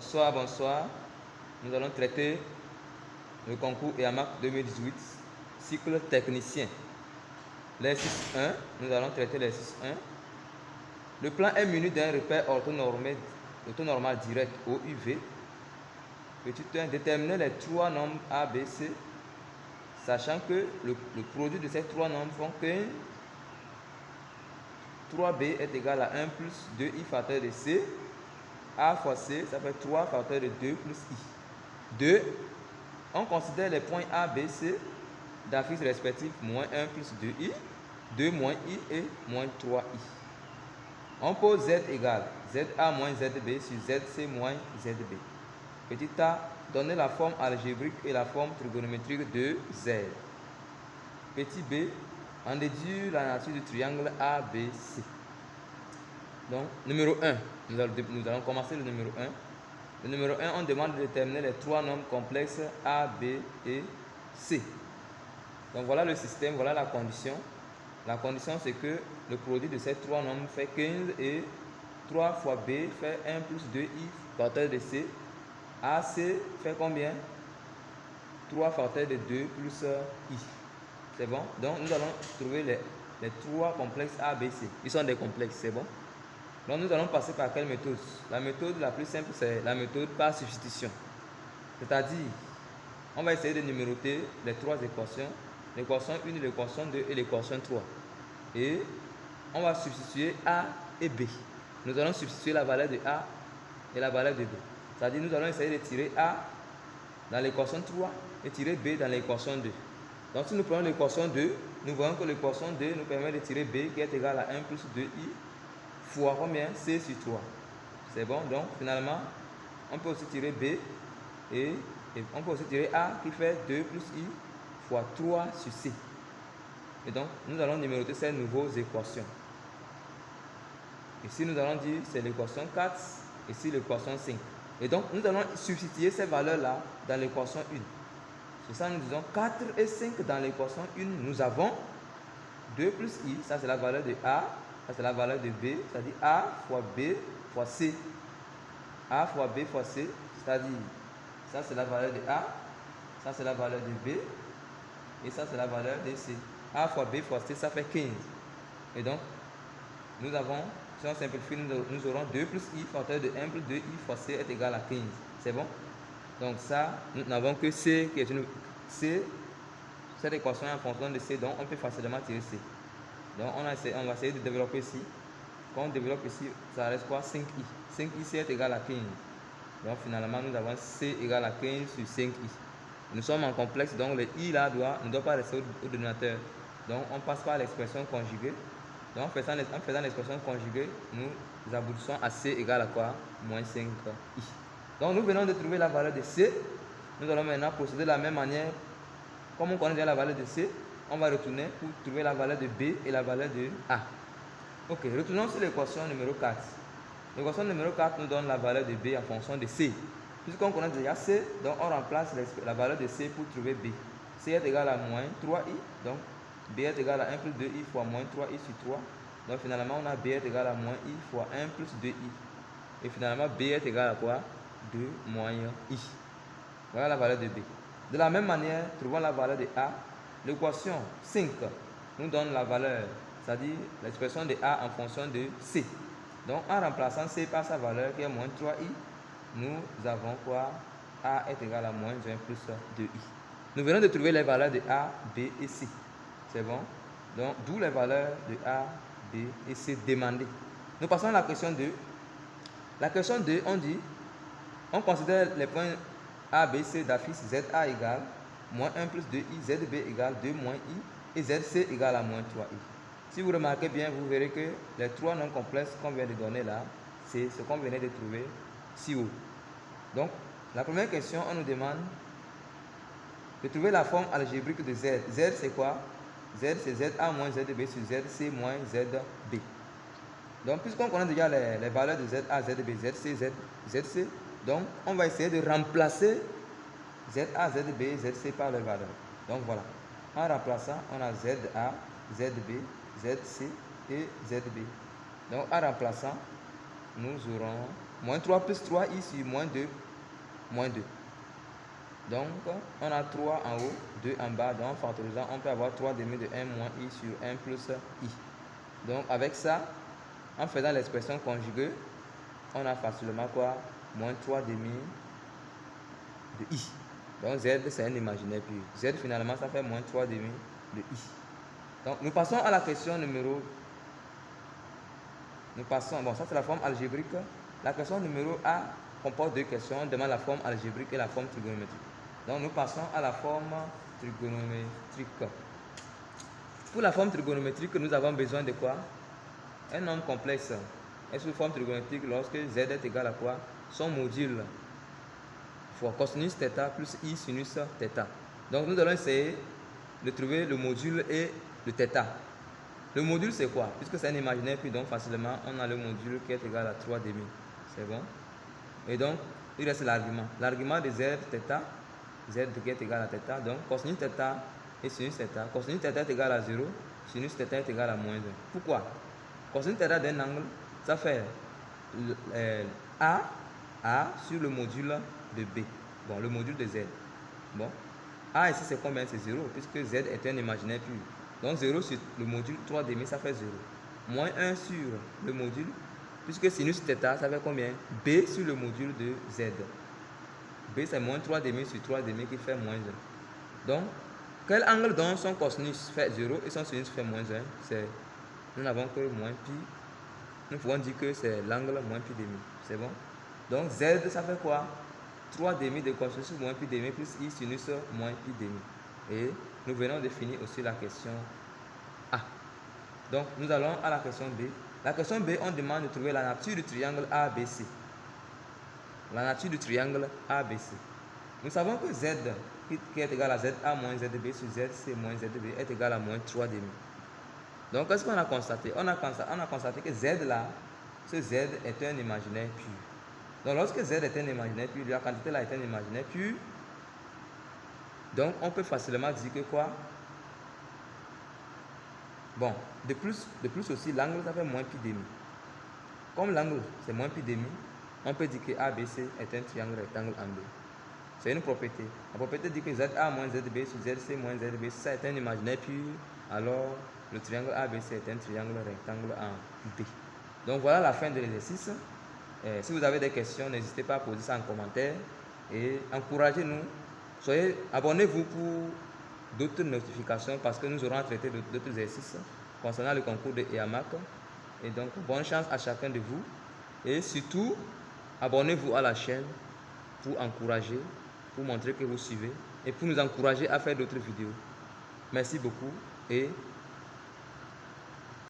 Bonsoir, bonsoir. Nous allons traiter le concours EAMAC 2018, cycle technicien. L'exercice 1, nous allons traiter l'exercice 1. Le plan est muni d'un repère orthonormal direct OUV. Petit 1, déterminer les trois nombres A, B, C, sachant que le produit de ces trois nombres font que 3B est égal à 1 plus 2i facteur de C. A fois C, ça fait 3 facteur de 2 plus I. 2. On considère les points A, B, C d'affixes respectifs moins 1 plus 2i, 2 moins I et moins 3i. On pose Z égale ZA moins ZB sur ZC moins ZB. Petit a, donner la forme algébrique et la forme trigonométrique de Z. Petit b, en déduire la nature du triangle ABC. Donc, numéro 1, nous allons commencer le numéro 1. Le numéro 1, on demande de déterminer les trois nombres complexes A, B et C. Donc, voilà le système, voilà la condition. La condition, c'est que le produit de ces trois nombres fait 15 et 3 fois B fait 1 plus 2i facteur de C. AC fait combien? 3 facteur de 2 plus I. C'est bon? Donc, nous allons trouver les trois complexes A, B, C. Ils sont des complexes, c'est bon? Donc, nous allons passer par quelle méthode? La méthode la plus simple, c'est la méthode par substitution. C'est-à-dire, on va essayer de numéroter les trois équations. L'équation 1, l'équation 2 et l'équation 3. Et on va substituer A et B. Nous allons substituer la valeur de A et la valeur de B. C'est-à-dire, nous allons essayer de tirer A dans l'équation 3 et tirer B dans l'équation 2. Donc, si nous prenons l'équation 2, nous voyons que l'équation 2 nous permet de tirer B qui est égal à 1 plus 2i fois combien? C sur 3. C'est bon? Donc, finalement, on peut aussi tirer B et on peut aussi tirer A qui fait 2 plus I fois 3 sur C. Et donc, nous allons numéroter ces nouvelles équations. Ici, nous allons dire c'est l'équation 4, ici l'équation 5. Et donc, nous allons substituer ces valeurs-là dans l'équation 1. C'est ça, nous disons 4 et 5 dans l'équation 1. Nous avons 2 plus I, ça c'est la valeur de A, ça c'est la valeur de B, c'est-à-dire A fois B fois C. A fois B fois C, c'est-à-dire ça c'est la valeur de A, ça c'est la valeur de B, et ça c'est la valeur de C. A fois B fois C, ça fait 15. Et donc, nous avons, si on simplifie, nous aurons 2 plus I facteur de 1 plus 2I fois C est égal à 15. C'est bon? Donc ça, nous n'avons que C qui est une C. Cette équation est en fonction de C, donc on peut facilement tirer C. Donc on va essayer de développer ici. Quand on développe ici, ça reste quoi? 5i. 5i, C est égal à 15. Donc finalement, nous avons C égale à 15 sur 5i. Nous sommes en complexe, donc le i là ne doit pas rester au dénominateur. Donc on passe par l'expression conjuguée. Donc en faisant l'expression conjuguée, nous aboutissons à C égale à quoi? Moins 5i. Donc nous venons de trouver la valeur de C. Nous allons maintenant procéder de la même manière. Comme on connaît déjà la valeur de C, on va retourner pour trouver la valeur de B et la valeur de A. Ok, retournons sur l'équation numéro 4. L'équation numéro 4 nous donne la valeur de B en fonction de C. Puisqu'on connaît déjà C, donc on remplace la valeur de C pour trouver B. C est égal à moins 3i, donc B est égal à 1 plus 2i fois moins 3i sur 3. Donc finalement, on a B est égal à moins i fois 1 plus 2i. Et finalement, B est égal à quoi? 2 moins i. Voilà la valeur de B. De la même manière, trouvons la valeur de A. L'équation 5 nous donne la valeur, c'est-à-dire l'expression de A en fonction de C. Donc, en remplaçant C par sa valeur qui est moins 3i, nous avons quoi? A est égal à moins 1 plus 2i. Nous venons de trouver les valeurs de A, B et C. C'est bon? Donc, d'où les valeurs de A, B et C demandées. Nous passons à la question 2. La question 2, on considère les points A, B, C d'affixe ZA égale moins 1 plus 2i, ZB égale 2 moins i et ZC égale à moins 3i. Si vous remarquez bien, vous verrez que les trois nombres complexes qu'on vient de donner là, c'est ce qu'on venait de trouver si haut. Donc, la première question, on nous demande de trouver la forme algébrique de Z. Z, c'est quoi? Z, c'est ZA moins ZB sur ZC moins ZB. Donc, puisqu'on connaît déjà les valeurs de ZA, ZB, ZC, ZC, donc on va essayer de remplacer ZA, ZB, ZC par leurs valeurs. Donc voilà. En remplaçant, on a ZA, ZB, ZC et ZB. Donc en remplaçant, nous aurons Moins 3 plus 3i sur moins 2, moins 2. Donc, on a 3 en haut, 2 en bas. Donc, en factorisant, on peut avoir 3 demi de 1 moins i sur 1 plus i. Donc, avec ça, en faisant l'expression conjuguée, on a facilement quoi? Moins 3 demi de i. Donc, z, c'est un imaginaire pur. Z, finalement, ça fait moins 3 demi de i. Donc, nous passons à la question numéro... Bon, ça c'est la forme algébrique. La question numéro A comporte deux questions. On demande la forme algébrique et la forme trigonométrique. Donc, nous passons à la forme trigonométrique. Pour la forme trigonométrique, nous avons besoin de quoi? Un nombre complexe est sous forme trigonométrique lorsque z est égal à quoi? Son module fois cosinus θ plus i sinus θ. Donc, nous allons essayer de trouver le module et le θ. Le module, c'est quoi? Puisque c'est un imaginaire, puis donc facilement, on a le module qui est égal à 3 demi. C'est bon? Et donc, il reste l'argument. L'argument de z θ, z qui est égal à θ, donc cosinus θ et sinus θ. Cosinus θ est égal à 0, sinus θ est égal à moins 1. Pourquoi? Cosinus θ d'un angle, ça fait A sur le module de B. Bon, le module de Z. Bon, A ici c'est combien? C'est 0, puisque Z est un imaginaire pur. Donc 0 sur le module 3 demi, ça fait 0. Moins 1 sur le module, puisque sinus θ, ça fait combien? B sur le module de Z. B c'est moins 3 demi sur 3 demi qui fait moins 1. Donc, quel angle dont son cosinus fait 0 et son sinus fait moins 1? Nous n'avons que moins pi. Nous pouvons dire que c'est l'angle moins pi demi. C'est bon? Donc Z, ça fait quoi? 3 demi de cosinus moins pi demi plus i sinus moins pi demi. Et nous venons de finir aussi la question A. Donc nous allons à la question B. La question B, on demande de trouver la nature du triangle ABC. La nature du triangle ABC. Nous savons que Z qui est égal à ZA moins ZB sur ZC moins ZB est égal à moins 3 demi. Donc qu'est-ce qu'on a constaté? On a constaté que Z là, ce Z est un imaginaire pur. Donc lorsque Z est un imaginaire pur, la quantité là est un imaginaire pur. Donc on peut facilement dire que quoi? Bon, de plus aussi, l'angle ça fait moins pi demi. Comme l'angle c'est moins pi demi, on peut dire que ABC est un triangle rectangle en deux. C'est une propriété. La propriété dit que ZA moins ZB sur ZC moins ZB, ça est un imaginaire pur, alors le triangle ABC est un triangle rectangle en B. Donc voilà la fin de l'exercice. Si vous avez des questions, n'hésitez pas à poser ça en commentaire et encouragez-nous. Abonnez-vous pour d'autres notifications parce que nous aurons traité d'autres exercices concernant le concours de EAMAC. Et donc, bonne chance à chacun de vous. Et surtout, abonnez-vous à la chaîne pour encourager, pour montrer que vous suivez et pour nous encourager à faire d'autres vidéos. Merci beaucoup et